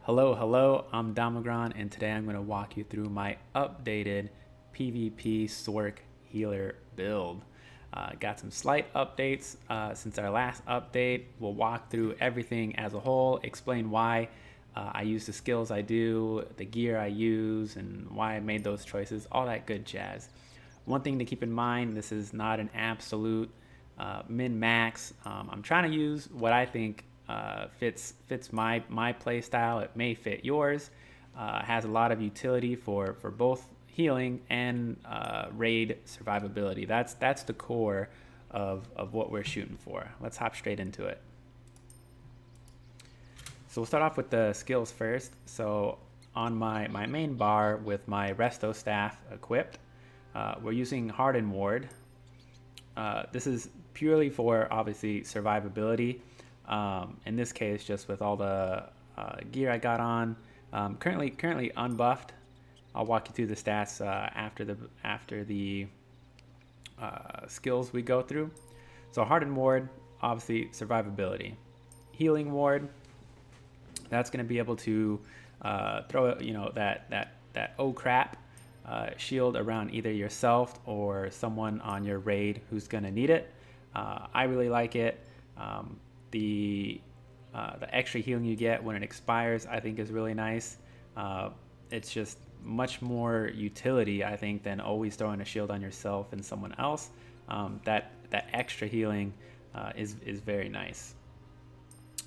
Hello, I'm Damogron, and today I'm going to walk you through my updated PvP Sorc healer build. Got some slight updates since our last update. We'll walk through everything as a whole, explain why I use the skills I do, the gear I use, and why I made those choices, all that good jazz. One thing to keep in mind, this is not an absolute min-max. I'm trying to use what I think fits my play style. It may fit yours. Has a lot of utility for both healing and raid survivability. That's the core of what we're shooting for. Let's hop straight into it. So we'll start off with the skills first. So on my main bar with my resto staff equipped, we're using Hardened Ward. This is purely for obviously survivability. In this case, just with all the gear I got on, currently unbuffed. I'll walk you through the stats after the skills we go through. So Hardened Ward, obviously survivability. Healing Ward, that's going to be able to throw that oh crap shield around either yourself or someone on your raid who's going to need it. I really like it. The extra healing you get when it expires, I think, is really nice. It's just much more utility, I think, than always throwing a shield on yourself and someone else. That extra healing is very nice.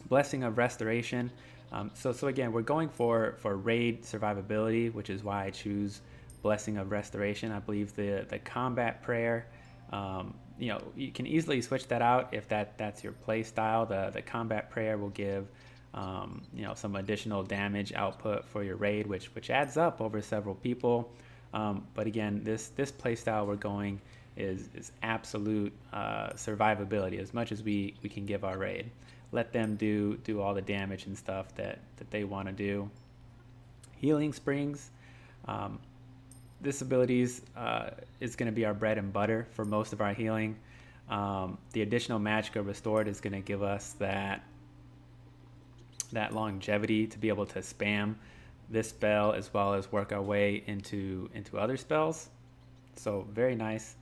Blessing of Restoration. So again, we're going for raid survivability, which is why I choose Blessing of Restoration. I believe the combat prayer, you can easily switch that out if that's your play style. The combat prayer will give some additional damage output for your raid, which adds up over several people. But again, this play style we're going is absolute survivability as much as we can give our raid. Let them do all the damage and stuff that they want to do. Healing Springs. This ability is going to be our bread and butter for most of our healing. The additional Magicka restored is going to give us that longevity to be able to spam this spell as well as work our way into other spells. So very nice.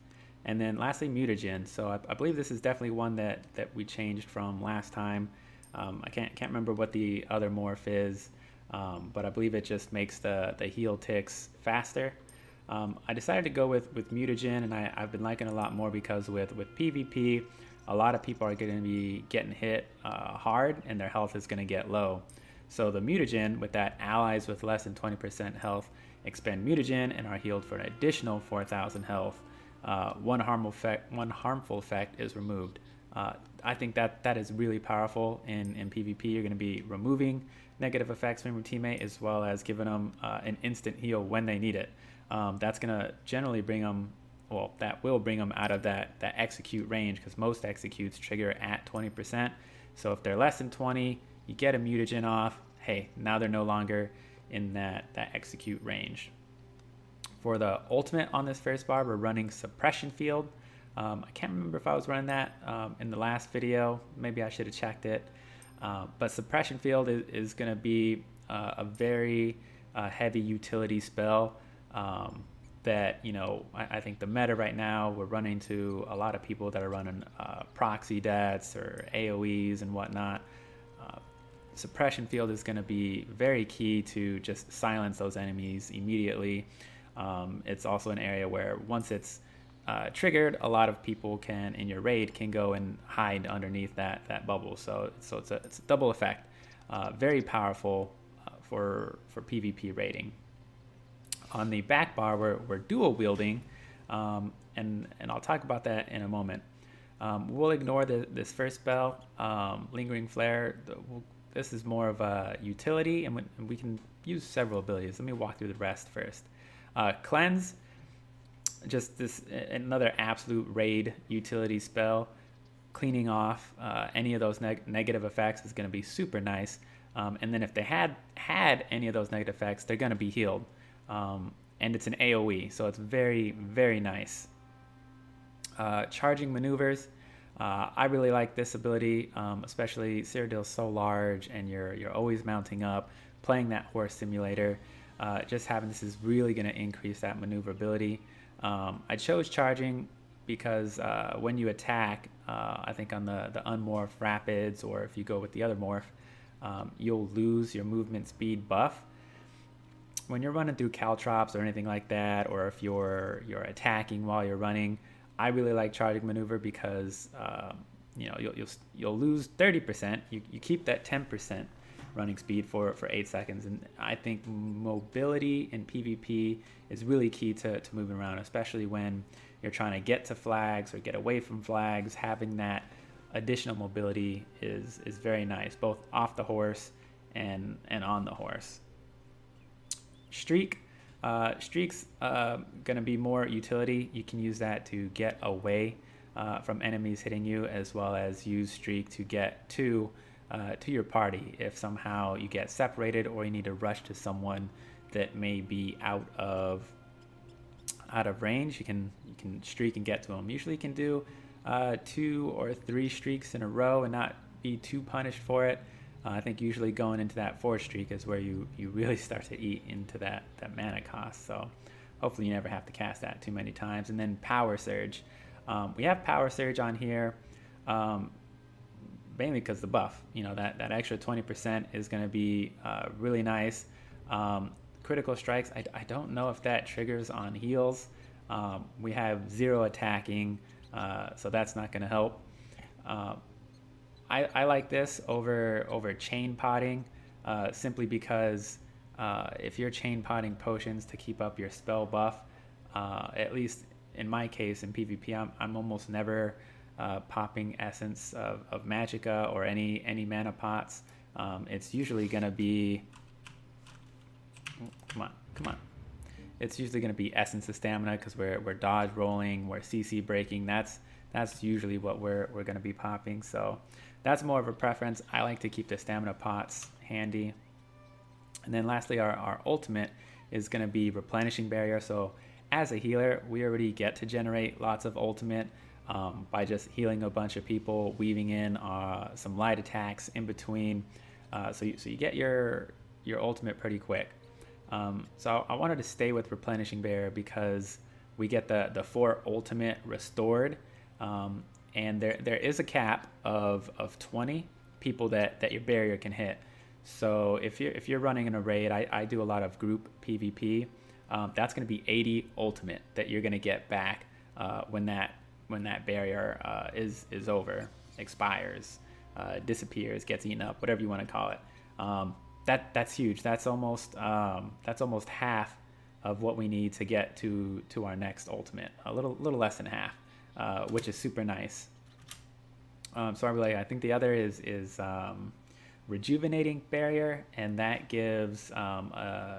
And then lastly, Mutagen. So I believe this is definitely one that we changed from last time. I can't remember what the other morph is, but I believe it just makes the heal ticks faster. I decided to go with Mutagen, and I've been liking it a lot more because with PvP, a lot of people are going to be getting hit hard, and their health is going to get low. So the Mutagen, with that allies with less than 20% health expend Mutagen and are healed for an additional 4,000 health. One harmful effect is removed. I think that is really powerful in PvP. You're going to be removing negative effects from your teammate as well as giving them an instant heal when they need it. That's going to generally bring them, that will bring them out of that execute range, because most executes trigger at 20%. So if they're less than 20, you get a Mutagen off. Hey, now they're no longer in that execute range. For the ultimate on this first bar, we're running Suppression Field. I can't remember if I was running that in the last video. Maybe I should have checked it. But Suppression Field is going to be a very heavy utility spell that, I think the meta right now, we're running to a lot of people that are running proxy dets or AoEs and whatnot. Suppression Field is going to be very key to just silence those enemies immediately. It's also an area where once it's triggered, a lot of people in your raid can go and hide underneath that bubble. So it's a double effect. Very powerful for PvP raiding. On the back bar, we're dual wielding, and I'll talk about that in a moment. We'll ignore this first spell, Lingering Flare. This is more of a utility, and we can use several abilities. Let me walk through the rest first. Cleanse, just another absolute raid utility spell. Cleaning off any of those negative effects is going to be super nice. And then if they had any of those negative effects, they're going to be healed. And it's an AoE, so it's very, very nice. Charging Maneuvers. I really like this ability, especially Cyrodiil's so large and you're always mounting up. playing that horse simulator, just having this is really going to increase that maneuverability. I chose charging because when you attack, I think on the unmorph rapids, or if you go with the other morph, you'll lose your movement speed buff. When you're running through caltrops or anything like that, or if you're attacking while you're running, I really like charging maneuver because you know, you'll lose 30%. You keep that 10% running speed for 8 seconds, and I think mobility in PvP is really key to moving around, especially when you're trying to get to flags or get away from flags. Having that additional mobility is very nice, both off the horse and on the horse. Streak's gonna be more utility. You can use that to get away from enemies hitting you, as well as use streak to get to your party if somehow you get separated or you need to rush to someone that may be out of range. You can streak and get to them. Usually you can do 2 or 3 streaks in a row and not be too punished for it. I think usually going into that 4th streak is where you really start to eat into that mana cost. So hopefully you never have to cast that too many times. And then Power Surge. We have Power Surge on here mainly because the buff. You know, that extra 20% is going to be really nice. Critical strikes, I don't know if that triggers on heals. We have 0 attacking, so that's not going to help. I like this over chain potting, simply because if you're chain potting potions to keep up your spell buff, at least in my case in PvP, I'm almost never popping essence of Magicka or any mana pots. It's usually going to be, come on. It's usually going to be essence of stamina, because we're dodge rolling, we're CC breaking. That's usually what we're going to be popping. So that's more of a preference. I like to keep the stamina pots handy. And then lastly, our ultimate is going to be Replenishing Barrier. So as a healer, we already get to generate lots of ultimate by just healing a bunch of people, weaving in some light attacks in between. So you get your ultimate pretty quick. So I wanted to stay with Replenishing Barrier because we get the 4 ultimate restored. And there is a cap of 20 people that your barrier can hit. So if you're running an raid, I do a lot of group PvP. That's going to be 80 ultimate that you're going to get back when that barrier is over, expires, disappears, gets eaten up, whatever you want to call it. That's huge. That's almost half of what we need to get to our next ultimate. A little less than half. Which is super nice. So I think the other is Rejuvenating Barrier, and that gives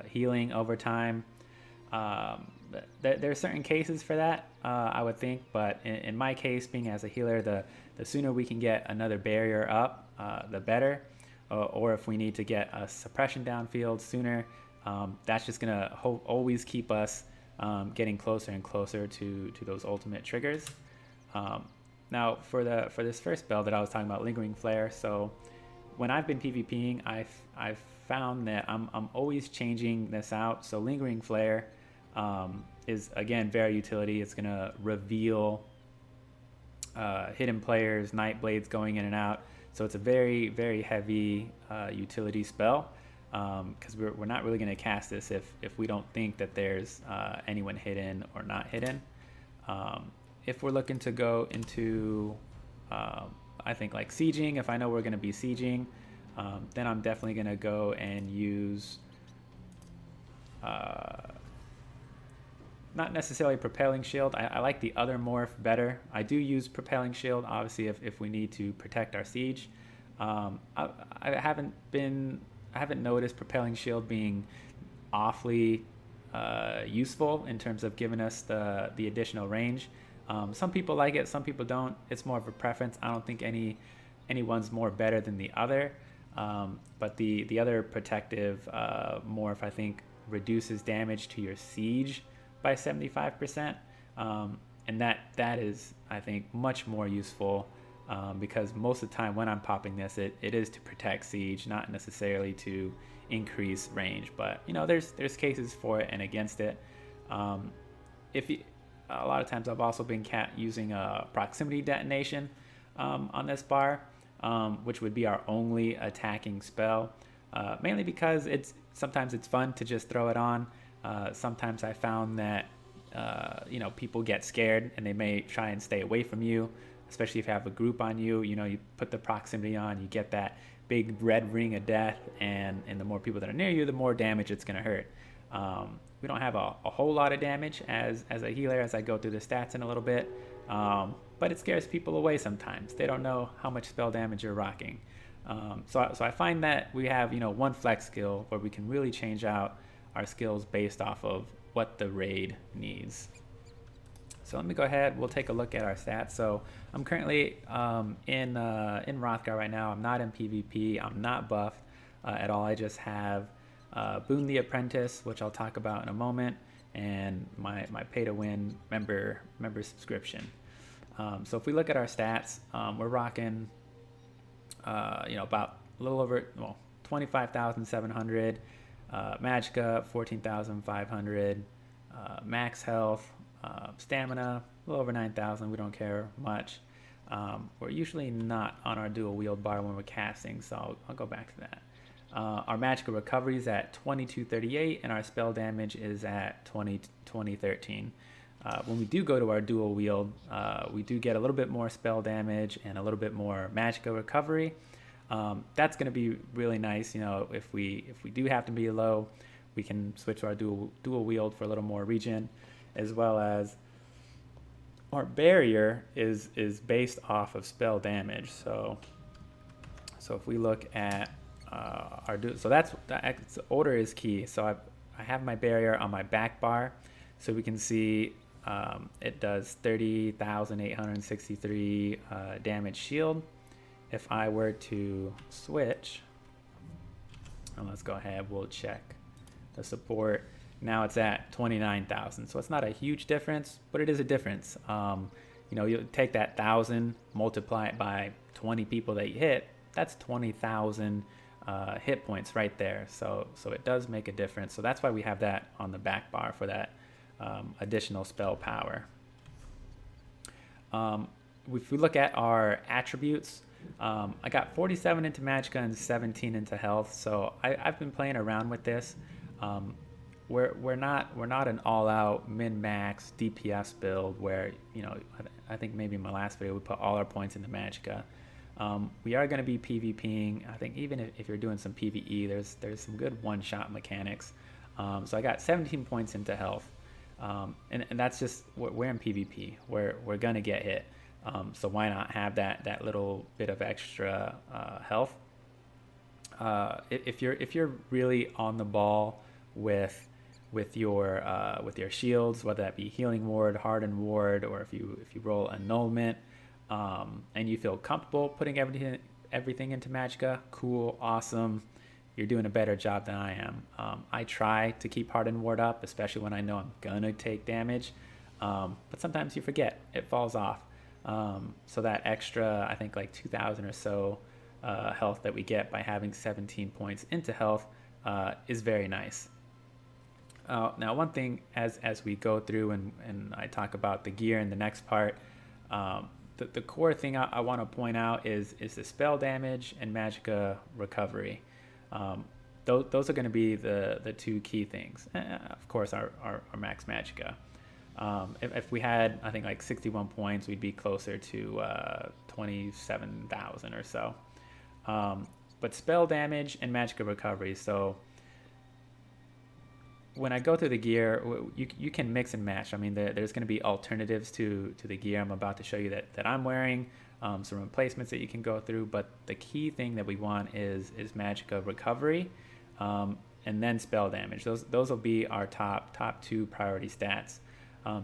healing over time. There are certain cases for that, I would think, but in my case, being as a healer, the sooner we can get another barrier up, the better. Or if we need to get a suppression downfield sooner, that's just gonna always keep us getting closer and closer to those ultimate triggers. Now for this first spell that I was talking about, Lingering Flare. So when I've been PvPing, I've found that I'm always changing this out. So Lingering Flare is again very utility. It's gonna reveal hidden players, night blades going in and out. So it's a very, very heavy utility spell, because we're not really going to cast this if we don't think that there's anyone hidden or not hidden. If we're looking to go into, I think like sieging, if I know we're going to be sieging, then I'm definitely going to go and use, not necessarily Propelling Shield. I like the other morph better. I do use Propelling Shield, obviously, if we need to protect our siege. I haven't noticed Propelling Shield being awfully useful in terms of giving us the additional range. Some people like it, some people don't. It's more of a preference. I don't think anyone's more better than the other. But the other protective morph, I think, reduces damage to your siege by 75%, and that is, I think, much more useful because most of the time when I'm popping this, it is to protect siege, not necessarily to increase range. But you know, there's cases for it and against it. If you, a lot of times I've also been using a proximity detonation on this bar, which would be our only attacking spell, mainly because sometimes it's fun to just throw it on. Sometimes I found that you know, people get scared and they may try and stay away from you, especially if you have a group on you. You know, you put the proximity on, you get that big red ring of death, and the more people that are near you, the more damage it's going to hurt. We don't have a whole lot of damage as a healer, as I go through the stats in a little bit, but it scares people away sometimes. They don't know how much spell damage you're rocking. So I find that we have, you know, one flex skill where we can really change out our skills based off of what the raid needs. So let me go ahead, we'll take a look at our stats. So I'm currently in Hrothgar right now. I'm not in PvP, I'm not buffed at all. I just have Boon the Apprentice, which I'll talk about in a moment, and my pay to win member subscription. So if we look at our stats, we're rocking you know, about a little over 25,700, Magicka 14,500, max health, stamina a little over 9,000. We don't care much. We're usually not on our dual wield bar when we're casting, so I'll go back to that. Our Magicka recovery is at 2238, and our spell damage is at 2013. When we do go to our dual wield, we do get a little bit more spell damage and a little bit more Magicka recovery. That's going to be really nice. You know, if we do have to be low, we can switch to our dual wield for a little more regen, as well as our barrier is based off of spell damage. So if we look at so order is key. So I have my barrier on my back bar, so we can see it does 30,863 damage shield. If I were to switch, and let's go ahead, we'll check the support. Now it's at 29,000, so it's not a huge difference, but it is a difference. You know, you take that 1,000, multiply it by 20 people that you hit, that's 20,000 hit points right there. So it does make a difference. So that's why we have that on the back bar for that additional spell power. If we look at our attributes, I got 47 into Magicka and 17 into health. So I've been playing around with this. We're not an all-out min-max DPS build where, you know, I think maybe in my last video we put all our points into Magicka. We are going to be PvPing. I think even if you're doing some PvE, there's some good one-shot mechanics. So I got 17 points into health, and that's just, we're in PvP. We're gonna get hit. So why not have that little bit of extra health? If you're really on the ball with your shields, whether that be Healing Ward, Hardened Ward, or if you roll Annulment, and you feel comfortable putting everything into Magicka, cool, awesome. You're doing a better job than I am. I try to keep Hardened Ward up, especially when I know I'm gonna take damage, but sometimes you forget, it falls off. So that extra, I think like 2,000 or so health that we get by having 17 points into health is very nice. Now one thing as we go through and I talk about the gear in the next part, the core thing I want to point out is the spell damage and Magicka recovery. Those are going to be the two key things. Of course, our max Magicka. If we had, I think, like 61 points, we'd be closer to 27,000 or so. But spell damage and Magicka recovery. So when I go through the gear, you can mix and match. I mean, there's going to be alternatives to the gear I'm about to show you that I'm wearing, some replacements that you can go through. But the key thing that we want is Magicka recovery, and then spell damage. Those will be our top two priority stats.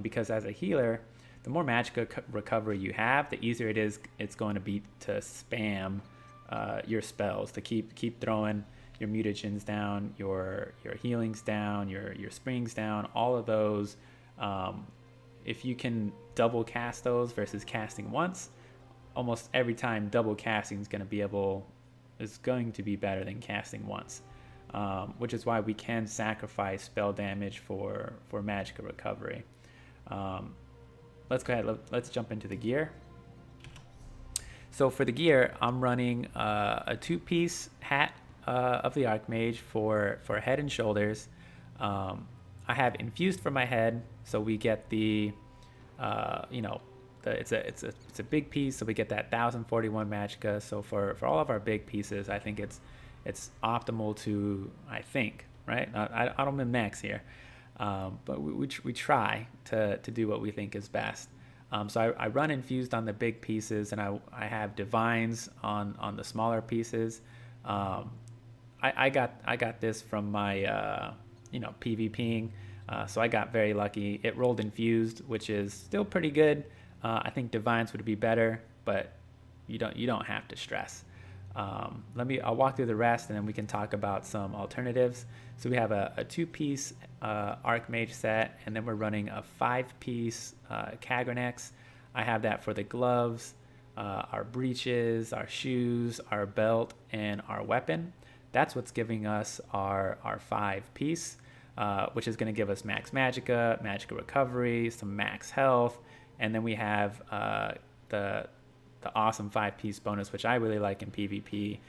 Because as a healer, the more Magicka recovery you have, the easier it's going to be to spam your spells, to keep throwing your mutagens down, your healings down, your springs down, all of those. If you can double cast those versus casting once, almost every time double casting is going to be better than casting once, which is why we can sacrifice spell damage for Magicka recovery. Let's go ahead. Let's jump into the gear. So for the gear, I'm running a 2-piece hat of the Archmage for head and shoulders. I have Infused for my head, so we get the, it's a big piece, so we get that 1041 Magicka. So for all of our big pieces, I think it's optimal to, I think, right? I don't min max here, but we try to do what we think is best. So I run Infused on the big pieces, and I have Divines on the smaller pieces. I got this from my PvPing, so I got very lucky. It rolled Infused, which is still pretty good. I think Divines would be better, but you don't have to stress. I'll walk through the rest, and then we can talk about some alternatives. So we have a 2-piece Archmage set, and then we're running a 5-piece Kagrenac. I have that for the gloves, our breeches, our shoes, our belt, and our weapon. That's what's giving us our 5-piece, which is going to give us max Magicka, Magicka recovery, some max health, and then we have the awesome 5-piece bonus, which I really like in PvP,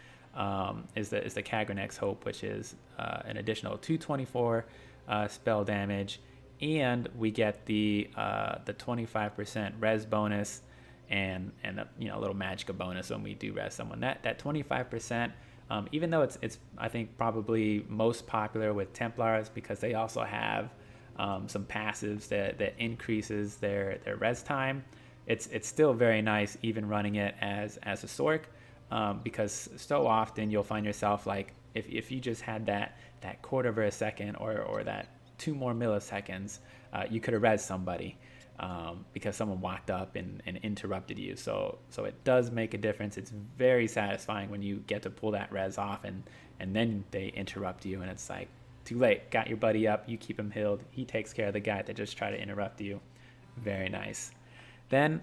is the Kagrenac's Hope, which is an additional 224 spell damage, and we get the 25% res bonus and a little Magicka bonus when we do res someone. That 25%, even though it's I think probably most popular with Templars because they also have some passives that increases their res time. It's still very nice even running it as a Sorc, because so often you'll find yourself like if you just had that quarter of a second or that 2 more milliseconds, you could have res somebody because someone walked up and interrupted you. So it does make a difference. It's very satisfying when you get to pull that res off and then they interrupt you, and it's like too late. Got your buddy up, you keep him healed, he takes care of the guy that just tried to interrupt you. Very nice. Then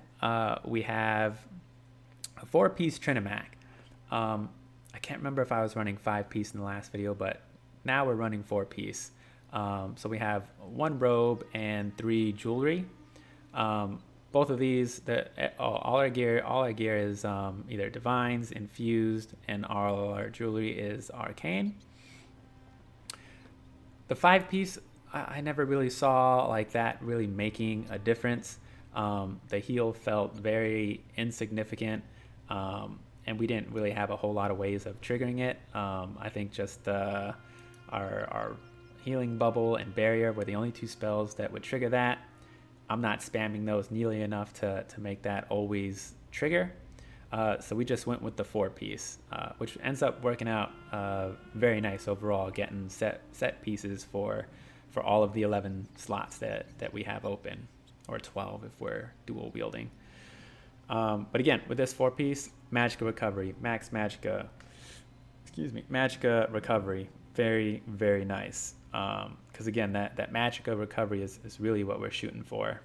we have a 4-piece Trinimac. I can't remember if I was running 5-piece in the last video, but now we're running 4-piece. So we have 1 robe and 3 jewelry. Both of these, all our gear is either Divines, Infused, and all our jewelry is Arcane. The 5-piece, I never really saw like that really making a difference. The heal felt very insignificant, and we didn't really have a whole lot of ways of triggering it. I think just our healing bubble and barrier were the only 2 spells that would trigger that. I'm not spamming those nearly enough to make that always trigger. So we just went with the 4-piece, which ends up working out very nice overall, getting set pieces for all of the 11 slots that we have open, or 12 if we're dual wielding. But again, with this 4-piece, Magicka recovery, max Magicka, Magicka recovery, very, very nice. Because again, that Magicka recovery is really what we're shooting for.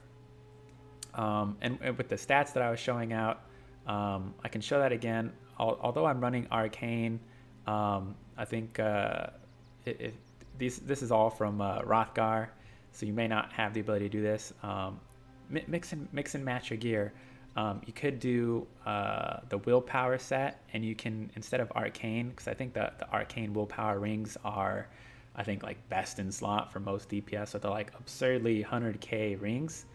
And with the stats that I was showing out, I can show that again. Although I'm running Arcane, I think this is all from Hrothgar, so you may not have the ability to do this. Mix and match your gear. You could do the Willpower set, and you can, instead of Arcane, because I think the Arcane Willpower rings are, I think, like best in slot for most DPS, so they're like absurdly 100k rings.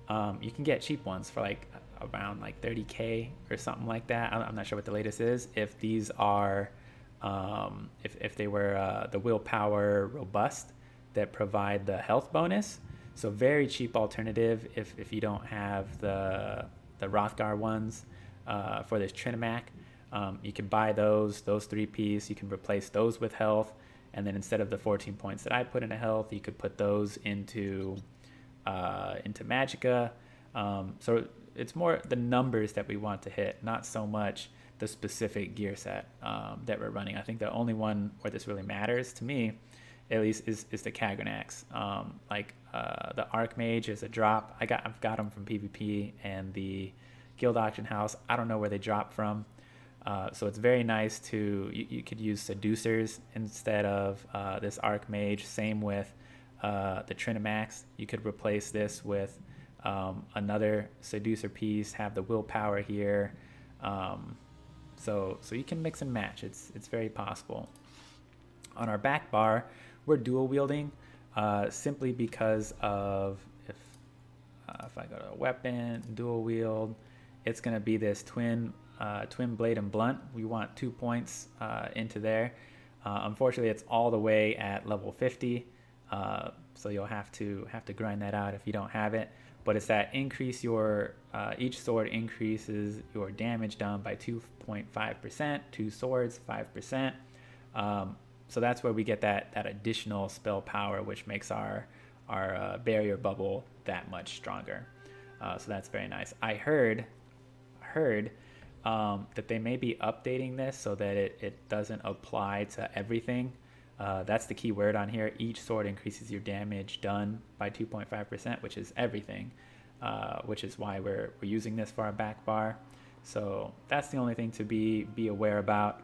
You can get cheap ones for like around like 30k or something like that. I'm not sure what the latest is. If these are, if they were the Willpower Robust that provide the health bonus, so very cheap alternative if you don't have the Hrothgar ones for this Trinimac. You can buy those 3-piece. You can replace those with health, and then instead of the 14 points that I put into health, you could put those into Magicka. So it's more the numbers that we want to hit, not so much the specific gear set that we're running. I think the only one where this really matters to me, at least, is the Kagrenacs. The Archmage is a drop. I've got them from PvP, and the guild auction house. I don't know where they drop from. So it's very nice to, you could use Seducers instead of this Archmage. Same with the Trinimacs. You could replace this with another Seducer piece, have the Willpower here. So you can mix and match. It's very possible. On our back bar, we're dual wielding simply because of if I go to a weapon, dual wield, it's going to be this twin blade and blunt. We want 2 points into there. Unfortunately, it's all the way at level 50, so you'll have to grind that out if you don't have it. But it's that increase your each sword increases your damage done by 2.5%. 2 swords, 5%. So that's where we get that additional spell power, which makes our barrier bubble that much stronger. So that's very nice. I heard that they may be updating this so that it doesn't apply to everything. That's the key word on here. Each sword increases your damage done by 2.5%, which is everything, which is why we're using this for our back bar. So that's the only thing to be aware about.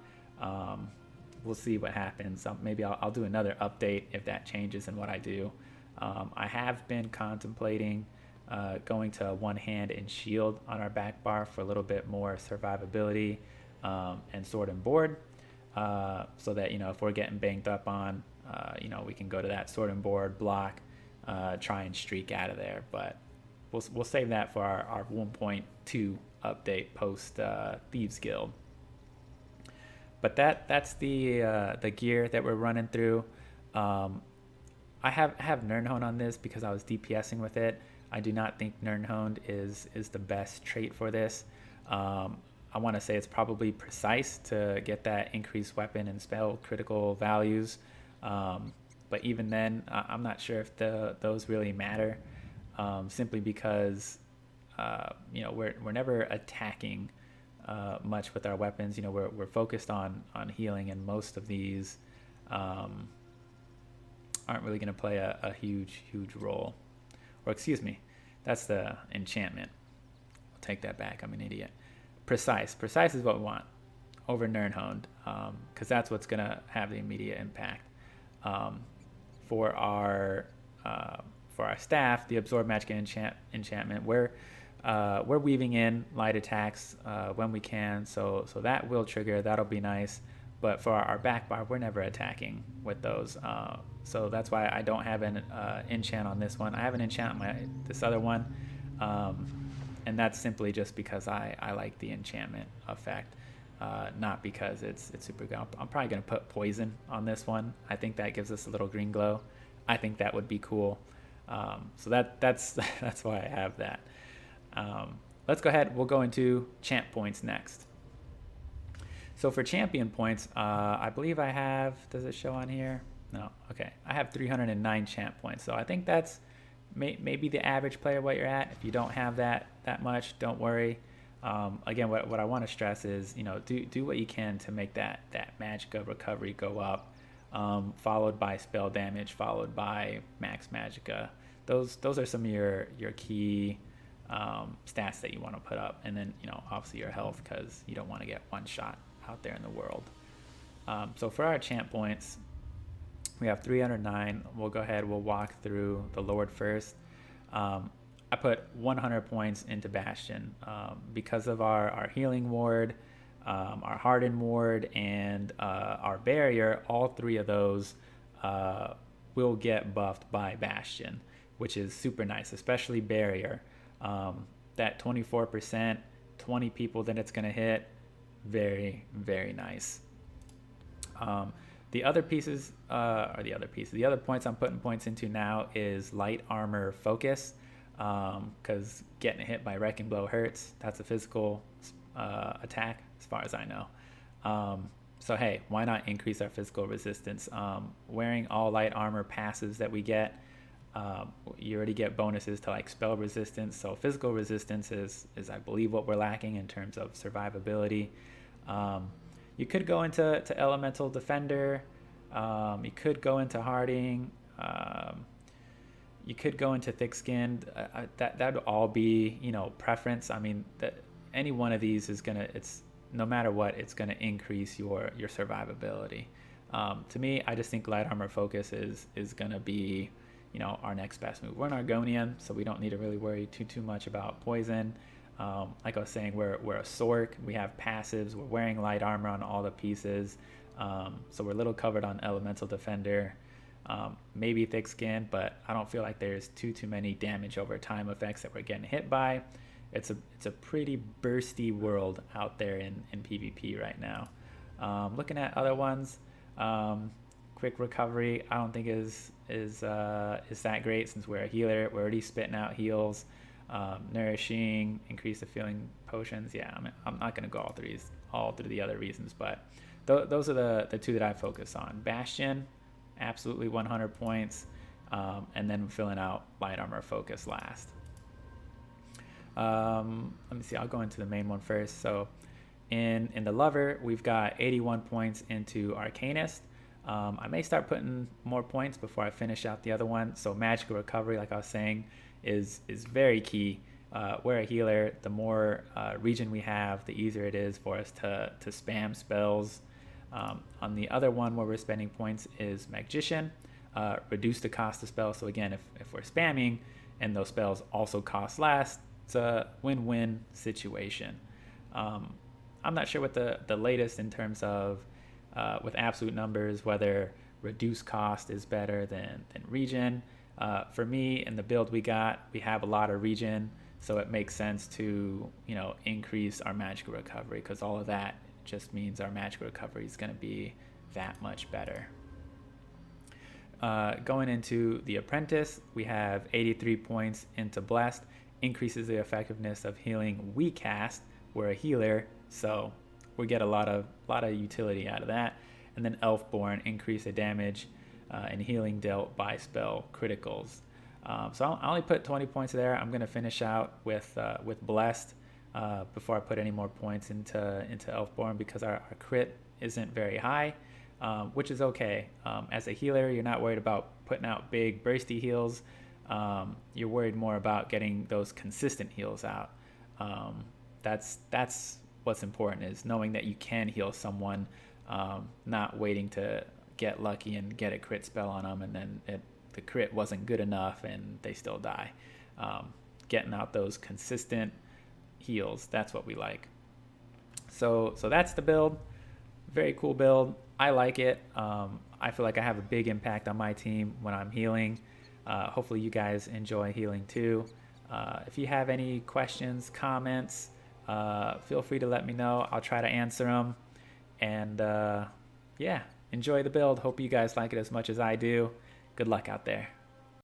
We'll see what happens. Maybe I'll do another update if that changes in what I do. I have been contemplating going to one hand and shield on our back bar for a little bit more survivability and sword and board, so that, you know, if we're getting banged up on, you know, we can go to that sword and board block, try and streak out of there. But we'll save that for our 1.2 update post Thieves Guild. But that's the gear that we're running through. I have Nirnhoned on this because I was DPSing with it. I do not think Nirnhoned is the best trait for this. I want to say it's probably precise to get that increased weapon and spell critical values. But even then, I'm not sure if those really matter, simply because you know, we're never attacking much with our weapons. You know, we're focused on healing, and most of these aren't really going to play a huge role. Or excuse me, that's the enchantment. I'll take that back. I'm an idiot. Precise is what we want over Nirnhoned, because that's what's going to have the immediate impact. For our staff, the Absorb Magicka enchantment, we're weaving in light attacks when we can, so that will trigger. That'll be nice. But for our back bar, we're never attacking with those. So that's why I don't have an enchant on this one. I have an enchant on this other one, and that's simply just because I like the enchantment effect, not because it's super good. I'm probably going to put poison on this one. I think that gives us a little green glow. I think that would be cool. So that's why I have that. Let's go ahead. We'll go into champ points next. So for champion points, I believe I have, does it show on here? No, okay. I have 309 champ points. So I think that's maybe the average player what you're at. If you don't have that much, don't worry. Again, what I want to stress is, you know, do what you can to make that Magicka recovery go up, followed by spell damage, followed by max Magicka. Those are some of your key stats that you want to put up. And then, you know, obviously your health, because you don't want to get one shot out there in the world. So for our champ points, we have 309. We'll go ahead, we'll walk through the Lord first. I put 100 points into Bastion because of our healing ward, our Hardened Ward, and our barrier. All three of those will get buffed by Bastion, which is super nice, especially barrier. That 24%, 20 people that it's going to hit, very, very nice. The other pieces, the other points I'm putting points into now is light armor focus, because getting hit by Wrecking Blow hurts. That's a physical attack as far as I know. So hey, why not increase our physical resistance? Wearing all light armor passes that we get, you already get bonuses to like spell resistance. So physical resistance is I believe what we're lacking in terms of survivability. You could go into Elemental Defender. You could go into Harding. You could go into Thick Skinned. That would all be, you know, preference. I mean, any one of these is gonna, it's no matter what, it's gonna increase your survivability. To me, I just think light armor focus is gonna be, you know, our next best move. We're an Argonian, so we don't need to really worry too much about poison. Like I was saying, we're a Sorc. We have passives. We're wearing light armor on all the pieces, so we're a little covered on Elemental Defender. Maybe thick skin, but I don't feel like there's too many damage over time effects that we're getting hit by. It's a pretty bursty world out there in PvP right now. Looking at other ones, quick recovery I don't think is that great, since we're a healer. We're already spitting out heals. Nourishing, increase the feeling potions. Yeah, I'm not gonna go all through the other reasons, but those are the two that I focus on. Bastion, absolutely 100 points, and then filling out light armor focus last. Let me see, I'll go into the main one first. So in the lover, we've got 81 points into Arcanist. I may start putting more points before I finish out the other one. So magical recovery, like I was saying, is very key. We're a healer. The more regen we have, the easier it is for us to spam spells. On the other one where we're spending points is Magician. Reduce the cost of spells. So again, if we're spamming and those spells also cost less, it's a win-win situation. I'm not sure what the latest in terms of with absolute numbers, whether reduced cost is better than regen. For me, in the build we have a lot of regen, so it makes sense to, you know, increase our magical recovery, because all of that just means our magical recovery is going to be that much better. Going into the apprentice, we have 83 points into blessed, increases the effectiveness of healing we cast. We're a healer, so we get a lot of utility out of that. And then Elfborn, increase the damage and healing dealt by spell criticals. So I'll only put 20 points there. I'm going to finish out with blessed before I put any more points into Elfborn, because our crit isn't very high, which is okay. As a healer, you're not worried about putting out big bursty heals. You're worried more about getting those consistent heals out. That's what's important, is knowing that you can heal someone, not waiting to get lucky and get a crit spell on them and then the crit wasn't good enough and they still die. Getting out those consistent heals, that's what we like. So that's the build. Very cool build. I like it. I feel like I have a big impact on my team when I'm healing. Hopefully you guys enjoy healing too. If you have any questions, comments, feel free to let me know. I'll try to answer them. And yeah, enjoy the build. Hope you guys like it as much as I do. Good luck out there.